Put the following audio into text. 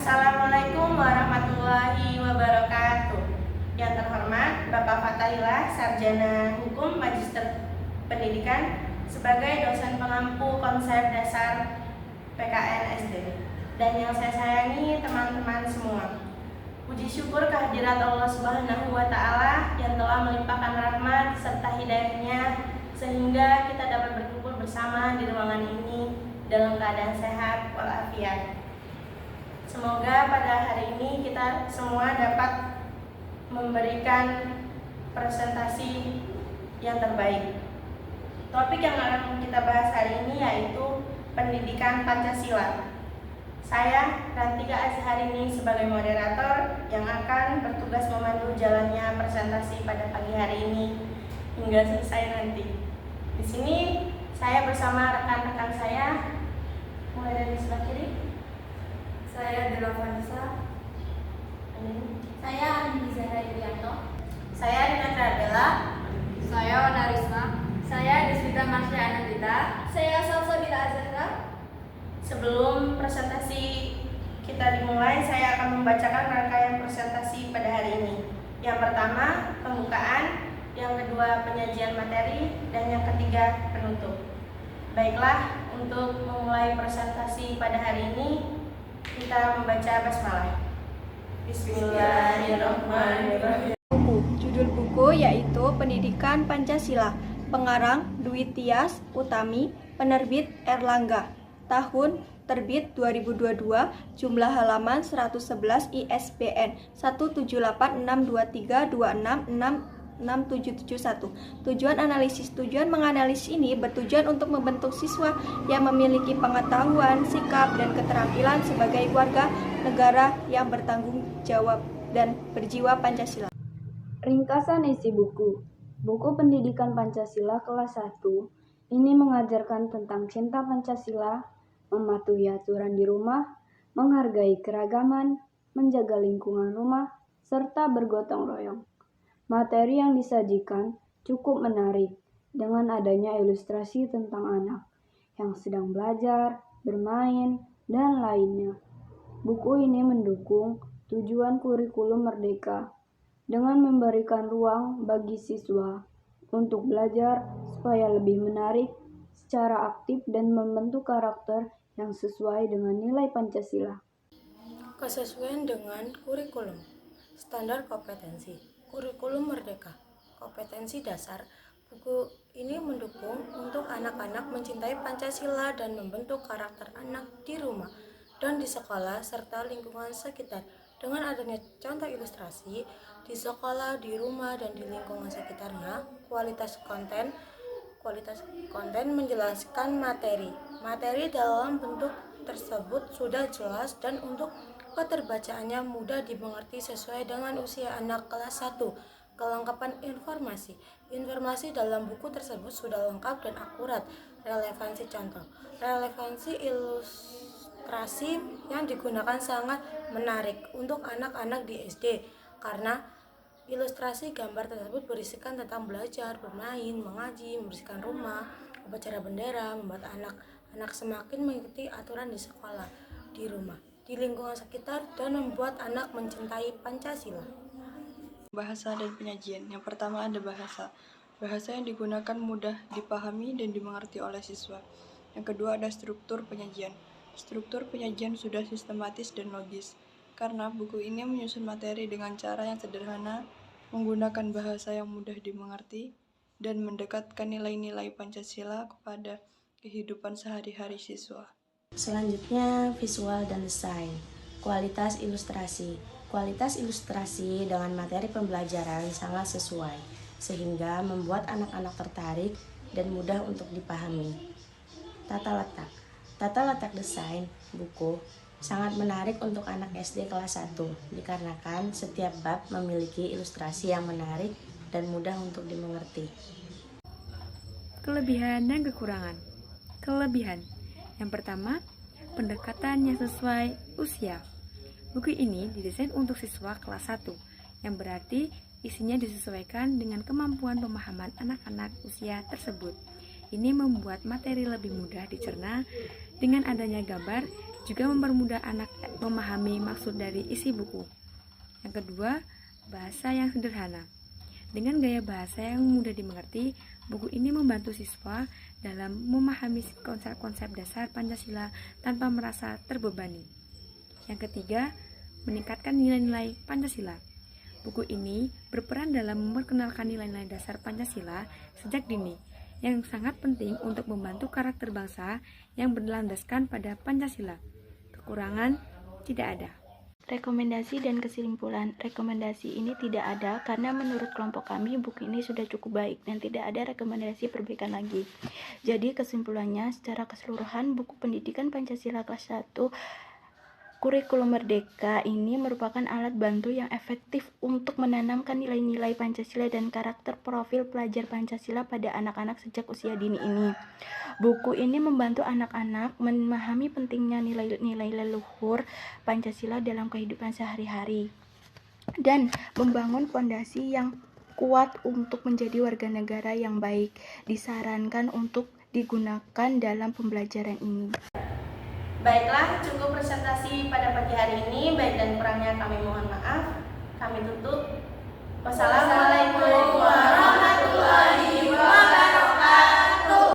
Assalamualaikum warahmatullahi wabarakatuh. Yang terhormat Bapak Fatahillah, Sarjana Hukum Magister Pendidikan sebagai dosen pengampu konsep dasar PKN SD. Dan yang saya sayangi teman-teman semua. Puji syukur kehadirat Allah Subhanahu wa Ta'ala yang telah melimpahkan rahmat serta hidayahnya sehingga kita dapat berkumpul bersama di ruangan ini dalam keadaan sehat walafiat. Semoga pada hari ini kita semua dapat memberikan presentasi yang terbaik. Topik yang akan kita bahas hari ini yaitu pendidikan Pancasila. Saya Rantika Azharini sebagai moderator yang akan bertugas memandu jalannya presentasi pada pagi hari ini hingga selesai nanti. Di sini saya bersama rekan-rekan saya, mulai dari sebelah kiri. Saya Dela Vanessa. Saya Andi Zahra Yulianto. Saya Dinatra Bella. Saya Wana Risma. Saya Deswita Marsha Anandita. Saya Salsabila Azhara. Sebelum presentasi kita dimulai, saya akan membacakan rangkaian presentasi pada hari ini. Yang pertama, pembukaan, yang kedua, penyajian materi, dan yang ketiga, penutup. Baiklah, untuk memulai presentasi pada hari ini, kita membaca basmalah. Bismillahirrahmanirrahim. Judul buku yaitu Pendidikan Pancasila, pengarang Dwi Tias Utami, penerbit Erlangga, tahun terbit 2022, jumlah halaman 111, ISBN 1786232666771. Tujuan analisis. Tujuan menganalisis ini bertujuan untuk membentuk siswa yang memiliki pengetahuan, sikap, dan keterampilan sebagai warga negara yang bertanggung jawab dan berjiwa Pancasila. Ringkasan isi buku. Buku Pendidikan Pancasila kelas 1 ini mengajarkan tentang cinta Pancasila, mematuhi aturan di rumah, menghargai keragaman, menjaga lingkungan rumah, serta bergotong royong. Materi yang disajikan cukup menarik dengan adanya ilustrasi tentang anak yang sedang belajar, bermain, dan lainnya. Buku ini mendukung tujuan kurikulum merdeka dengan memberikan ruang bagi siswa untuk belajar supaya lebih menarik secara aktif dan membentuk karakter yang sesuai dengan nilai Pancasila. Kesesuaian dengan kurikulum, standar kompetensi, kurikulum merdeka, kompetensi dasar. Buku ini mendukung untuk anak-anak mencintai Pancasila dan membentuk karakter anak di rumah dan di sekolah serta lingkungan sekitar. Dengan adanya contoh ilustrasi di sekolah, di rumah, dan di lingkungan sekitarnya, kualitas konten menjelaskan materi. Materi dalam bentuk tersebut sudah jelas dan untuk keterbacaannya mudah dimengerti sesuai dengan usia anak kelas 1. Kelengkapan informasi. Informasi dalam buku tersebut sudah lengkap dan akurat. Relevansi contoh. Relevansi ilustrasi yang digunakan sangat menarik untuk anak-anak di SD karena ilustrasi gambar tersebut berisikan tentang belajar, bermain, mengaji, membersihkan rumah, upacara bendera, membuat anak-anak semakin mengikuti aturan di sekolah, di rumah, di lingkungan sekitar, dan membuat anak mencintai Pancasila. Bahasa dan penyajian. Yang pertama ada bahasa. Bahasa yang digunakan mudah dipahami dan dimengerti oleh siswa. Yang kedua ada struktur penyajian. Struktur penyajian sudah sistematis dan logis, karena buku ini menyusun materi dengan cara yang sederhana, menggunakan bahasa yang mudah dimengerti, dan mendekatkan nilai-nilai Pancasila kepada kehidupan sehari-hari siswa. Selanjutnya, visual dan desain. Kualitas ilustrasi. Kualitas ilustrasi dengan materi pembelajaran sangat sesuai, sehingga membuat anak-anak tertarik dan mudah untuk dipahami. Tata letak. Tata letak desain buku sangat menarik untuk anak SD kelas 1, dikarenakan setiap bab memiliki ilustrasi yang menarik dan mudah untuk dimengerti. Kelebihan dan kekurangan. Kelebihan. Yang pertama, pendekatan yang sesuai usia. Buku ini didesain untuk siswa kelas 1, yang berarti isinya disesuaikan dengan kemampuan pemahaman anak-anak usia tersebut. Ini membuat materi lebih mudah dicerna dengan adanya gambar juga mempermudah anak memahami maksud dari isi buku. Yang kedua, bahasa yang sederhana. Dengan gaya bahasa yang mudah dimengerti, buku ini membantu siswa dalam memahami konsep-konsep dasar Pancasila tanpa merasa terbebani. Yang ketiga, meningkatkan nilai-nilai Pancasila. Buku ini berperan dalam memperkenalkan nilai-nilai dasar Pancasila sejak dini, yang sangat penting untuk membantu karakter bangsa yang berlandaskan pada Pancasila. Kekurangan tidak ada. Rekomendasi dan kesimpulan. Rekomendasi ini tidak ada karena menurut kelompok kami buku ini sudah cukup baik dan tidak ada rekomendasi perbaikan lagi. Jadi kesimpulannya, secara keseluruhan buku pendidikan Pancasila kelas 1 Kurikulum Merdeka ini merupakan alat bantu yang efektif untuk menanamkan nilai-nilai Pancasila dan karakter profil pelajar Pancasila pada anak-anak sejak usia dini ini. Buku ini membantu anak-anak memahami pentingnya nilai-nilai leluhur Pancasila dalam kehidupan sehari-hari dan membangun fondasi yang kuat untuk menjadi warga negara yang baik. Disarankan untuk digunakan dalam pembelajaran ini. Baiklah, cukup presentasi pada pagi hari ini. Baik dan kurangnya kami mohon maaf. Kami tutup. Wassalamualaikum